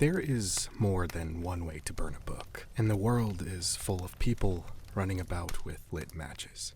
There is more than one way to burn a book, and the world is full of people running about with lit matches.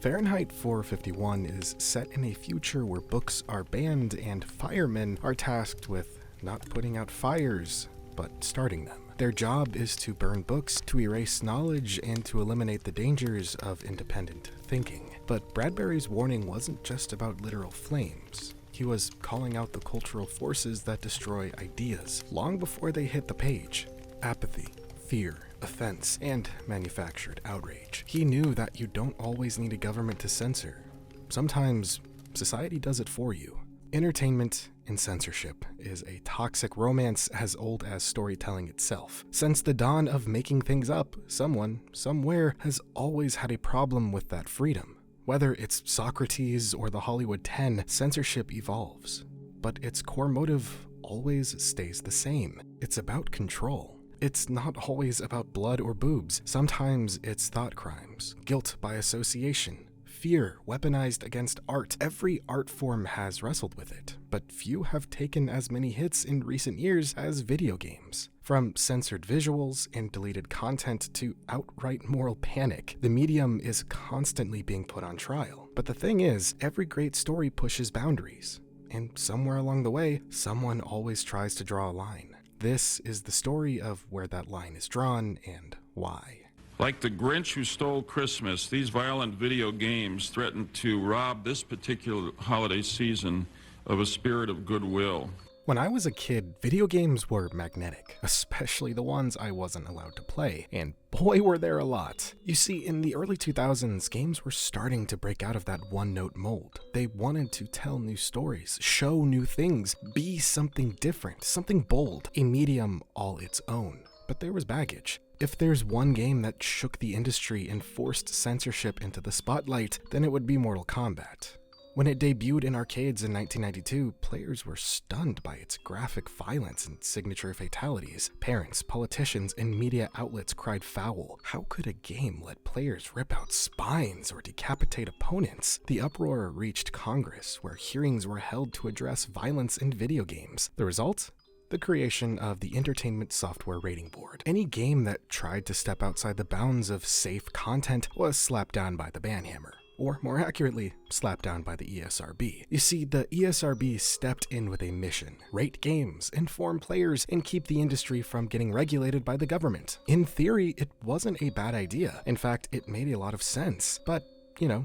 Fahrenheit 451 is set in a future where books are banned and firemen are tasked with not putting out fires, but starting them. Their job is to burn books, to erase knowledge, and to eliminate the dangers of independent thinking. But Bradbury's warning wasn't just about literal flames. He was calling out the cultural forces that destroy ideas long before they hit the page. Apathy, fear, offense, and manufactured outrage. He knew that you don't always need a government to censor. Sometimes society does it for you. Entertainment and censorship is a toxic romance as old as storytelling itself. Since the dawn of making things up, someone, somewhere, has always had a problem with that freedom. Whether it's Socrates or the Hollywood 10, censorship evolves. But its core motive always stays the same. It's about control. It's not always about blood or boobs. Sometimes it's thought crimes, guilt by association, fear weaponized against art. Every art form has wrestled with it, but few have taken as many hits in recent years as video games. From censored visuals and deleted content to outright moral panic, the medium is constantly being put on trial. But the thing is, every great story pushes boundaries, and somewhere along the way, someone always tries to draw a line. This is the story of where that line is drawn and why. Like the Grinch who stole Christmas, these violent video games threaten to rob this particular holiday season of a spirit of goodwill. When I was a kid, video games were magnetic, especially the ones I wasn't allowed to play, and boy were there a lot. You see, in the early 2000s, games were starting to break out of that one-note mold. They wanted to tell new stories, show new things, be something different, something bold, a medium all its own. But there was baggage. If there's one game that shook the industry and forced censorship into the spotlight, then it would be Mortal Kombat. When it debuted in arcades in 1992, players were stunned by its graphic violence and signature fatalities. Parents, politicians, and media outlets cried foul. How could a game let players rip out spines or decapitate opponents? The uproar reached Congress, where hearings were held to address violence in video games. The result? The creation of the Entertainment Software Rating Board. Any game that tried to step outside the bounds of safe content was slapped down by the ban hammer. Or more accurately, slapped down by the ESRB. You see, the ESRB stepped in with a mission: rate games, inform players, and keep the industry from getting regulated by the government. In theory, it wasn't a bad idea. In fact, it made a lot of sense. But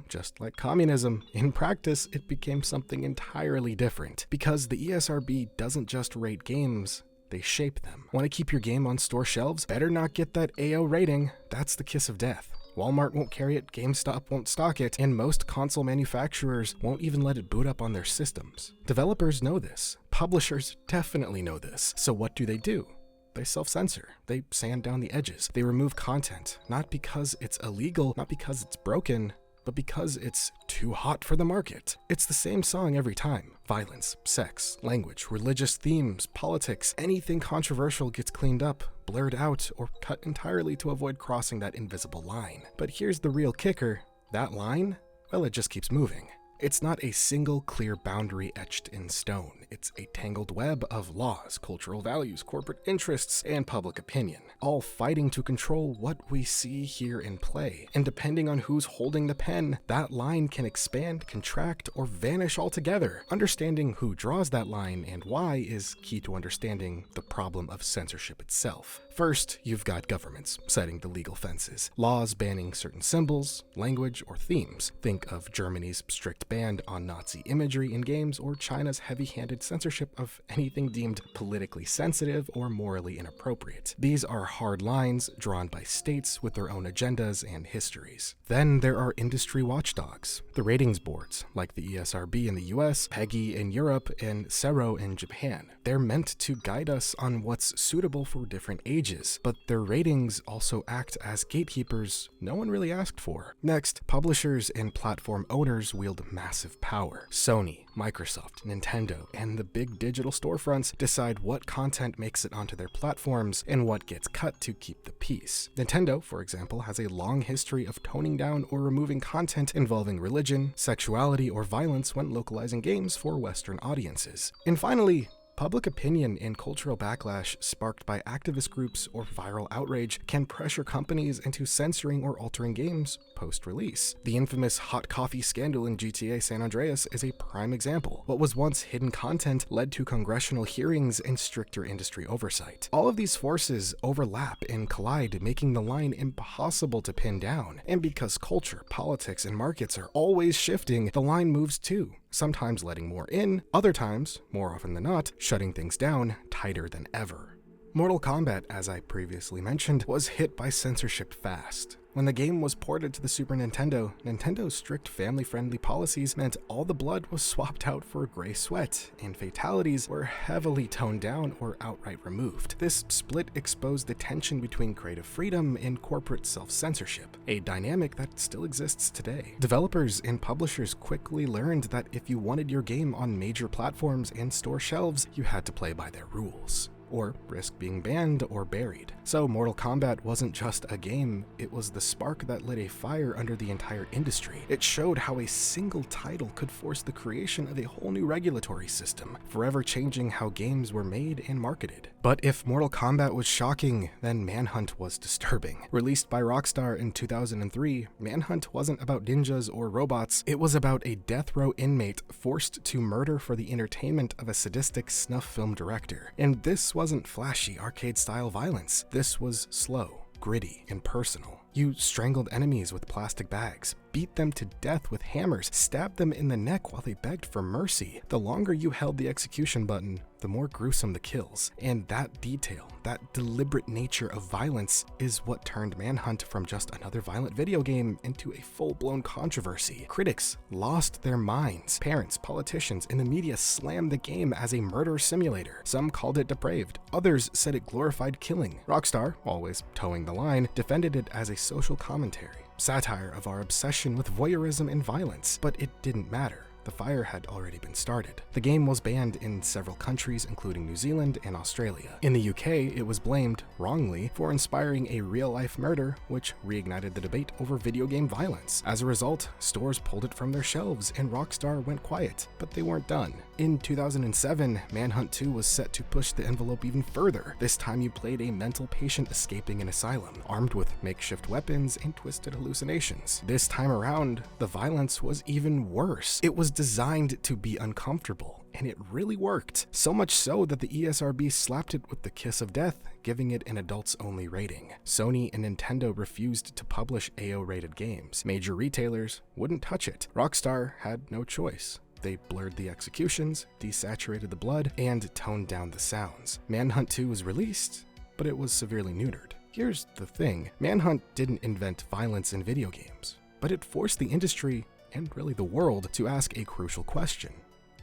just like communism, in practice, it became something entirely different. Because the ESRB doesn't just rate games, they shape them. Want to keep your game on store shelves? Better not get that AO rating. That's the kiss of death. Walmart won't carry it, GameStop won't stock it, and most console manufacturers won't even let it boot up on their systems. Developers know this. Publishers definitely know this. So what do? They self-censor. They sand down the edges. They remove content, not because it's illegal, not because it's broken, but because it's too hot for the market. It's the same song every time. Violence, sex, language, religious themes, politics, anything controversial gets cleaned up, blurred out, or cut entirely to avoid crossing that invisible line. But here's the real kicker. That line? Well, it just keeps moving. It's not a single clear boundary etched in stone. It's a tangled web of laws, cultural values, corporate interests, and public opinion, all fighting to control what we see, hear, and play. And depending on who's holding the pen, that line can expand, contract, or vanish altogether. Understanding who draws that line and why is key to understanding the problem of censorship itself. First, you've got governments setting the legal fences, laws banning certain symbols, language, or themes. Think of Germany's strict ban on Nazi imagery in games, or China's heavy-handed censorship of anything deemed politically sensitive or morally inappropriate. These are hard lines drawn by states with their own agendas and histories. Then there are industry watchdogs, the ratings boards, like the ESRB in the US, PEGI in Europe, and CERO in Japan. They're meant to guide us on what's suitable for different ages, but their ratings also act as gatekeepers no one really asked for. Next, publishers and platform owners wield massive power. Sony, Microsoft, Nintendo, and the big digital storefronts decide what content makes it onto their platforms and what gets cut to keep the peace. Nintendo, for example, has a long history of toning down or removing content involving religion, sexuality, or violence when localizing games for Western audiences. And finally, Public opinion and cultural backlash sparked by activist groups or viral outrage can pressure companies into censoring or altering games post-release. The infamous hot coffee scandal in GTA San Andreas is a prime example. What was once hidden content led to congressional hearings and stricter industry oversight. All of these forces overlap and collide, making the line impossible to pin down. And because culture, politics, and markets are always shifting, the line moves too. Sometimes letting more in, other times, more often than not, shutting things down tighter than ever. Mortal Kombat, as I previously mentioned, was hit by censorship fast. When the game was ported to the Super Nintendo, Nintendo's strict family-friendly policies meant all the blood was swapped out for gray sweat, and fatalities were heavily toned down or outright removed. This split exposed the tension between creative freedom and corporate self-censorship, a dynamic that still exists today. Developers and publishers quickly learned that if you wanted your game on major platforms and store shelves, you had to play by their rules, or risk being banned or buried. So Mortal Kombat wasn't just a game, it was the spark that lit a fire under the entire industry. It showed how a single title could force the creation of a whole new regulatory system, forever changing how games were made and marketed. But if Mortal Kombat was shocking, then Manhunt was disturbing. Released by Rockstar in 2003, Manhunt wasn't about ninjas or robots, it was about a death row inmate forced to murder for the entertainment of a sadistic snuff film director. And this wasn't flashy arcade-style violence. This was slow, gritty, and personal. You strangled enemies with plastic bags, beat them to death with hammers, stabbed them in the neck while they begged for mercy. The longer you held the execution button, the more gruesome the kills. And that detail, that deliberate nature of violence, is what turned Manhunt from just another violent video game into a full-blown controversy. Critics lost their minds. Parents, politicians, and the media slammed the game as a murder simulator. Some called it depraved. Others said it glorified killing. Rockstar, always towing the line, defended it as a social commentary, satire of our obsession with voyeurism and violence. But it didn't matter. The fire had already been started. The game was banned in several countries, including New Zealand and Australia. In the UK, it was blamed, wrongly, for inspiring a real-life murder, which reignited the debate over video game violence. As a result, stores pulled it from their shelves, and Rockstar went quiet. But they weren't done. In 2007, Manhunt 2 was set to push the envelope even further. This time you played a mental patient escaping an asylum, armed with makeshift weapons and twisted hallucinations. This time around, the violence was even worse. It was designed to be uncomfortable, and it really worked. So much so that the ESRB slapped it with the kiss of death, giving it an adults-only rating. Sony and Nintendo refused to publish AO-rated games. Major retailers wouldn't touch it. Rockstar had no choice. They blurred the executions, desaturated the blood, and toned down the sounds. Manhunt 2 was released, but it was severely neutered. Here's the thing, Manhunt didn't invent violence in video games, but it forced the industry, and really the world, to ask a crucial question.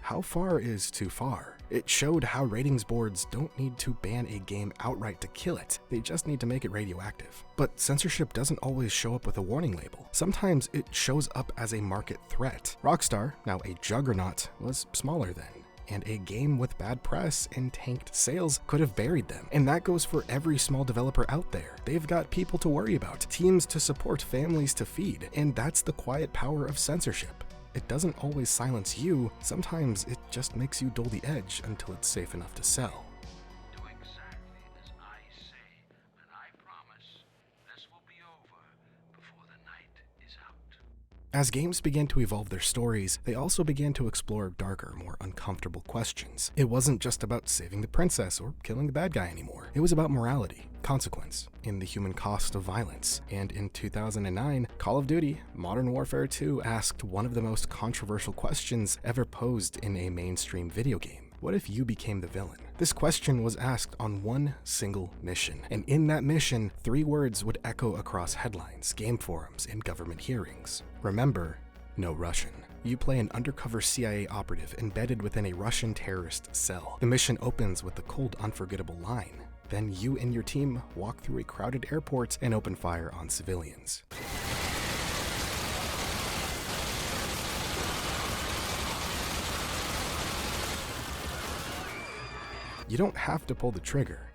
How far is too far? It showed how ratings boards don't need to ban a game outright to kill it, they just need to make it radioactive. But censorship doesn't always show up with a warning label. Sometimes it shows up as a market threat. Rockstar, now a juggernaut, was smaller then, and a game with bad press and tanked sales could have buried them. And that goes for every small developer out there. They've got people to worry about, teams to support, families to feed, and that's the quiet power of censorship. It doesn't always silence you, sometimes it just makes you dull the edge until it's safe enough to sell. Do exactly as I say, and I promise this will be over before the night is out. As games began to evolve their stories, they also began to explore darker, more uncomfortable questions. It wasn't just about saving the princess or killing the bad guy anymore. It was about morality, consequence, and the human cost of violence. And in 2009, Call of Duty: Modern Warfare 2 asked one of the most controversial questions ever posed in a mainstream video game. What if you became the villain? This question was asked on one single mission, and in that mission, 3 words would echo across headlines, game forums, and government hearings. Remember, no Russian. You play an undercover CIA operative embedded within a Russian terrorist cell. The mission opens with the cold, unforgettable line. Then you and your team walk through a crowded airport and open fire on civilians. You don't have to pull the trigger,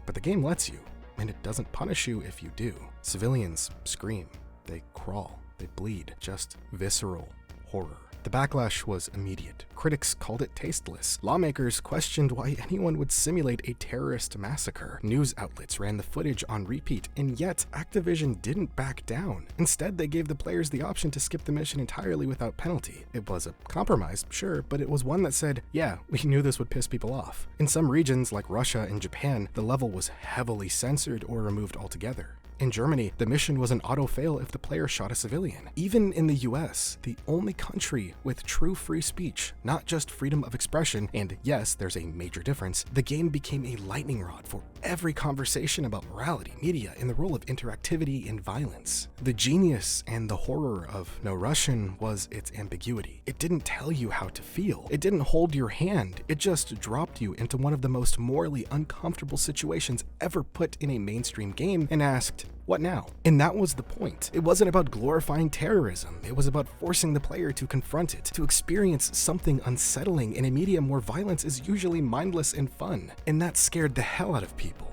but the game lets you, and it doesn't punish you if you do. Civilians scream, they crawl, they bleed, just visceral horror. The backlash was immediate. Critics called it tasteless. Lawmakers questioned why anyone would simulate a terrorist massacre. News outlets ran the footage on repeat, and yet Activision didn't back down. Instead, they gave the players the option to skip the mission entirely without penalty. It was a compromise, sure, but it was one that said, yeah, we knew this would piss people off. In some regions, like Russia and Japan, the level was heavily censored or removed altogether. In Germany, the mission was an auto-fail if the player shot a civilian. Even in the US, the only country with true free speech, not just freedom of expression, and yes, there's a major difference, the game became a lightning rod for every conversation about morality, media, and the role of interactivity in violence. The genius and the horror of No Russian was its ambiguity. It didn't tell you how to feel. It didn't hold your hand. It just dropped you into one of the most morally uncomfortable situations ever put in a mainstream game and asked, what now? And that was the point. It wasn't about glorifying terrorism. It was about forcing the player to confront it, to experience something unsettling in a medium where violence is usually mindless and fun. And that scared the hell out of people.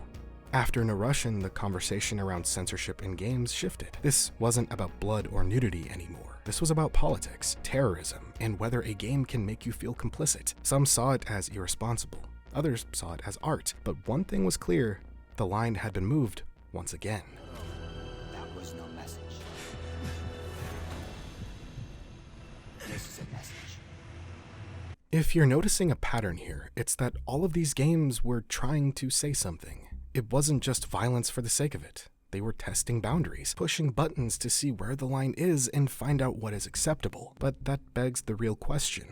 After No Russian, the conversation around censorship in games shifted. This wasn't about blood or nudity anymore. This was about politics, terrorism, and whether a game can make you feel complicit. Some saw it as irresponsible. Others saw it as art. But one thing was clear, the line had been moved once again. That was no message. This is a message. If you're noticing a pattern here, it's that all of these games were trying to say something. It wasn't just violence for the sake of it. They were testing boundaries, pushing buttons to see where the line is and find out what is acceptable. But that begs the real question.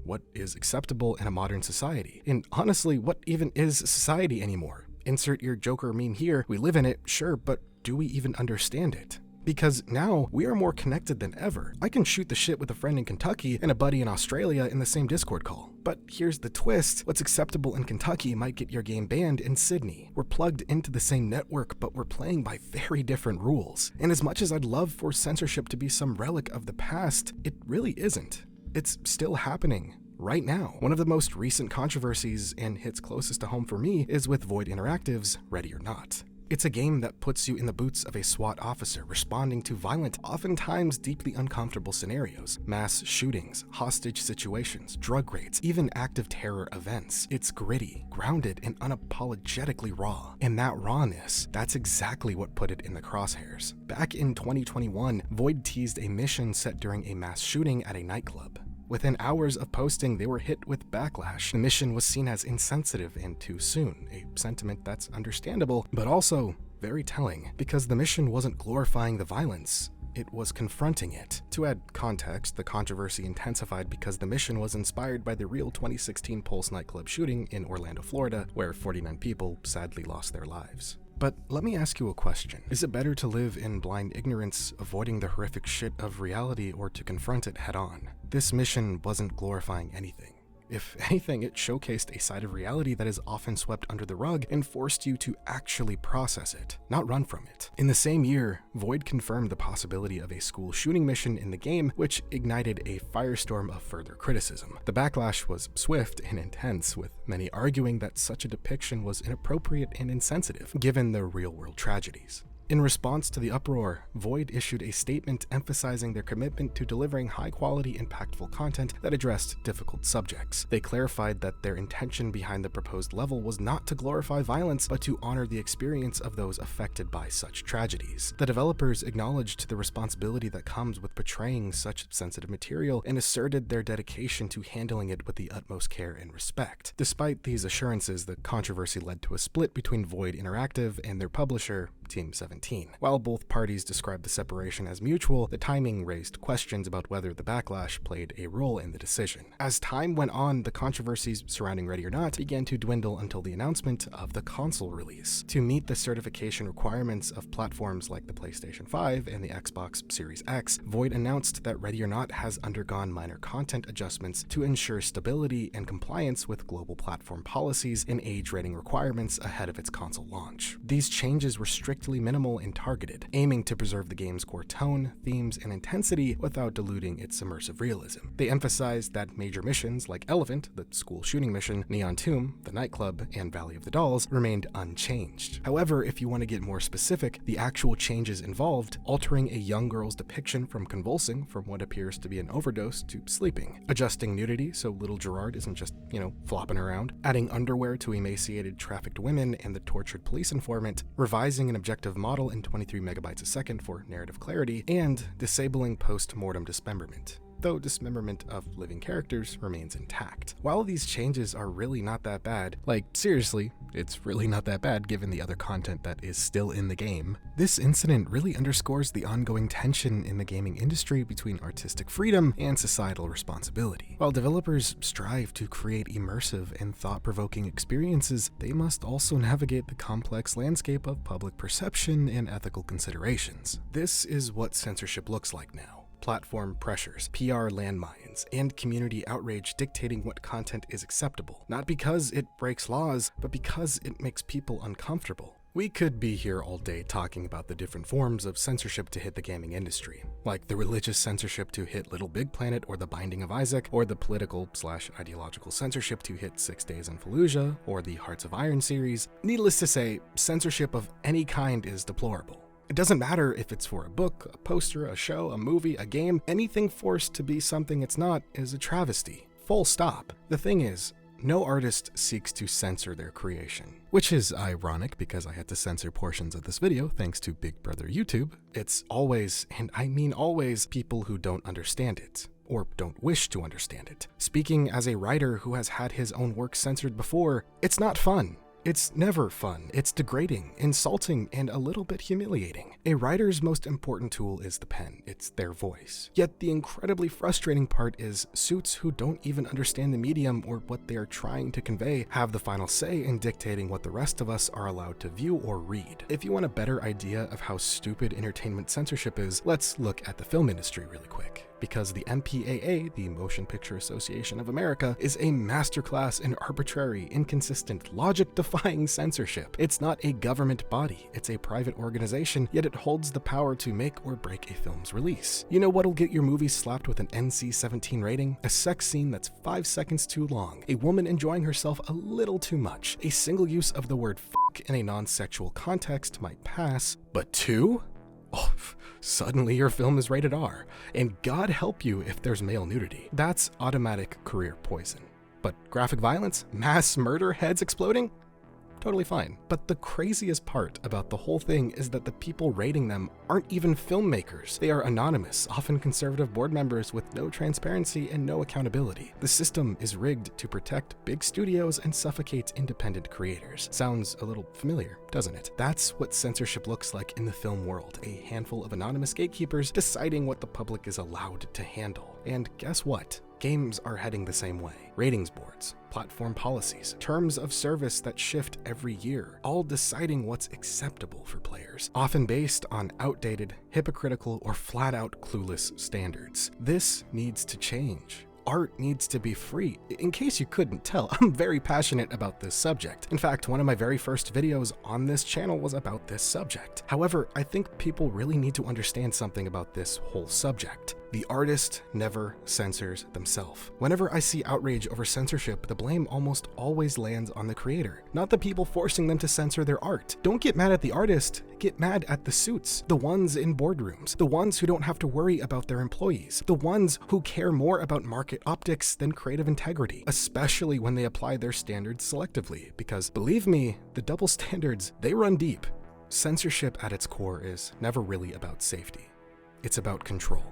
What is acceptable in a modern society? And honestly, what even is society anymore? Insert your Joker meme here. We live in it, sure, but do we even understand it? Because now we are more connected than ever. I can shoot the shit with a friend in Kentucky and a buddy in Australia in the same Discord call. But here's the twist. What's acceptable in Kentucky might get your game banned in Sydney. We're plugged into the same network, but we're playing by very different rules. And as much as I'd love for censorship to be some relic of the past, it really isn't. It's still happening. Right now. One of the most recent controversies, and hits closest to home for me, is with Void Interactive's Ready or Not. It's a game that puts you in the boots of a SWAT officer responding to violent, oftentimes deeply uncomfortable scenarios. Mass shootings, hostage situations, drug raids, even active terror events. It's gritty, grounded, and unapologetically raw. And that rawness, that's exactly what put it in the crosshairs. Back in 2021, Void teased a mission set during a mass shooting at a nightclub. Within hours of posting, they were hit with backlash. The mission was seen as insensitive and too soon, a sentiment that's understandable, but also very telling, because the mission wasn't glorifying the violence, it was confronting it. To add context, the controversy intensified because the mission was inspired by the real 2016 Pulse nightclub shooting in Orlando, Florida, where 49 people sadly lost their lives. But let me ask you a question. Is it better to live in blind ignorance, avoiding the horrific shit of reality, or to confront it head on? This mission wasn't glorifying anything. If anything, it showcased a side of reality that is often swept under the rug and forced you to actually process it, not run from it. In the same year, Void confirmed the possibility of a school shooting mission in the game, which ignited a firestorm of further criticism. The backlash was swift and intense, with many arguing that such a depiction was inappropriate and insensitive, given the real-world tragedies. In response to the uproar, Void issued a statement emphasizing their commitment to delivering high-quality, impactful content that addressed difficult subjects. They clarified that their intention behind the proposed level was not to glorify violence, but to honor the experience of those affected by such tragedies. The developers acknowledged the responsibility that comes with portraying such sensitive material and asserted their dedication to handling it with the utmost care and respect. Despite these assurances, the controversy led to a split between Void Interactive and their publisher, Team 17. While both parties described the separation as mutual, the timing raised questions about whether the backlash played a role in the decision. As time went on, the controversies surrounding Ready or Not began to dwindle until the announcement of the console release. To meet the certification requirements of platforms like the PlayStation 5 and the Xbox Series X, Void announced that Ready or Not has undergone minor content adjustments to ensure stability and compliance with global platform policies and age rating requirements ahead of its console launch. These changes restrict strictly minimal and targeted, aiming to preserve the game's core tone, themes, and intensity without diluting its immersive realism. They emphasized that major missions like Elephant, the school shooting mission, Neon Tomb, the nightclub, and Valley of the Dolls remained unchanged. However, if you want to get more specific, the actual changes involved altering a young girl's depiction from convulsing from what appears to be an overdose to sleeping, adjusting nudity so little Gerard isn't just, flopping around, adding underwear to emaciated trafficked women and the tortured police informant, revising an objective model in 23 megabytes a second for narrative clarity, and disabling post-mortem dismemberment, though dismemberment of living characters remains intact. While these changes are really not that bad, seriously, it's really not that bad given the other content that is still in the game, this incident really underscores the ongoing tension in the gaming industry between artistic freedom and societal responsibility. While developers strive to create immersive and thought-provoking experiences, they must also navigate the complex landscape of public perception and ethical considerations. This is what censorship looks like now. Platform pressures, PR landmines, and community outrage dictating what content is acceptable, not because it breaks laws, but because it makes people uncomfortable. We could be here all day talking about the different forms of censorship to hit the gaming industry, like the religious censorship to hit Little Big Planet or The Binding of Isaac, or the political/ideological censorship to hit 6 Days in Fallujah, or the Hearts of Iron series. Needless to say, censorship of any kind is deplorable. It doesn't matter if it's for a book, a poster, a show, a movie, a game, anything forced to be something it's not is a travesty. Full stop. The thing is, no artist seeks to censor their creation. Which is ironic because I had to censor portions of this video thanks to Big Brother YouTube. It's always, and I mean always, people who don't understand it, or don't wish to understand it. Speaking as a writer who has had his own work censored before, it's not fun. It's never fun. It's degrading, insulting, and a little bit humiliating. A writer's most important tool is the pen. It's their voice. Yet the incredibly frustrating part is suits who don't even understand the medium or what they are trying to convey have the final say in dictating what the rest of us are allowed to view or read. If you want a better idea of how stupid entertainment censorship is, let's look at the film industry really quick. Because the MPAA, the Motion Picture Association of America, is a masterclass in arbitrary, inconsistent, logic-defying censorship. It's not a government body, it's a private organization, yet it holds the power to make or break a film's release. You know what'll get your movie slapped with an NC-17 rating? A sex scene that's 5 seconds too long, a woman enjoying herself a little too much, a single use of the word f*** in a non-sexual context might pass, but 2? Oh, suddenly your film is rated R, and God help you if there's male nudity. That's automatic career poison. But graphic violence, mass murder, heads exploding? Totally fine. But the craziest part about the whole thing is that the people rating them aren't even filmmakers. They are anonymous, often conservative board members with no transparency and no accountability. The system is rigged to protect big studios and suffocate independent creators. Sounds a little familiar, doesn't it? That's what censorship looks like in the film world. A handful of anonymous gatekeepers deciding what the public is allowed to handle. And guess what? Games are heading the same way. Ratings boards, platform policies, terms of service that shift every year, all deciding what's acceptable for players, often based on outdated, hypocritical, or flat-out clueless standards. This needs to change. Art needs to be free. In case you couldn't tell, I'm very passionate about this subject. In fact, one of my very first videos on this channel was about this subject. However, I think people really need to understand something about this whole subject. The artist never censors themselves. Whenever I see outrage over censorship, the blame almost always lands on the creator, not the people forcing them to censor their art. Don't get mad at the artist, get mad at the suits, the ones in boardrooms, the ones who don't have to worry about their employees, the ones who care more about market optics than creative integrity, especially when they apply their standards selectively, because believe me, the double standards, they run deep. Censorship at its core is never really about safety. It's about control.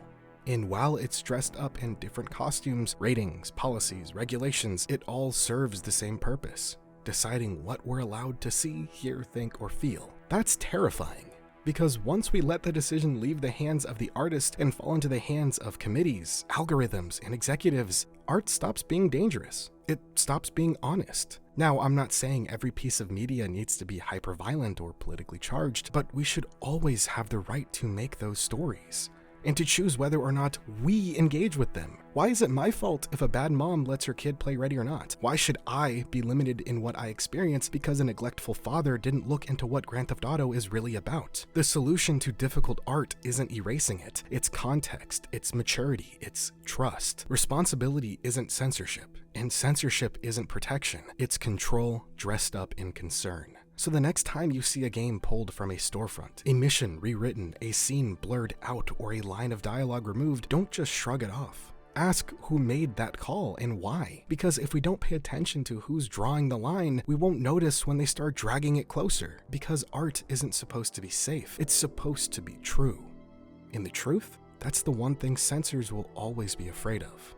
And while it's dressed up in different costumes, ratings, policies, regulations, it all serves the same purpose: deciding what we're allowed to see, hear, think, or feel. That's terrifying, because once we let the decision leave the hands of the artist and fall into the hands of committees, algorithms, and executives, art stops being dangerous. It stops being honest. Now, I'm not saying every piece of media needs to be hyper-violent or politically charged, but we should always have the right to make those stories. and to choose whether or not we engage with them. Why is it my fault if a bad mom lets her kid play Ready or Not? Why should I be limited in what I experience because a neglectful father didn't look into what Grand Theft Auto is really about? The solution to difficult art isn't erasing it. It's context, it's maturity, it's trust. Responsibility isn't censorship, and censorship isn't protection. It's control dressed up in concern. So the next time you see a game pulled from a storefront, a mission rewritten, a scene blurred out, or a line of dialogue removed, don't just shrug it off. Ask who made that call and why. Because if we don't pay attention to who's drawing the line, we won't notice when they start dragging it closer. Because art isn't supposed to be safe, it's supposed to be true. And the truth? That's the one thing censors will always be afraid of.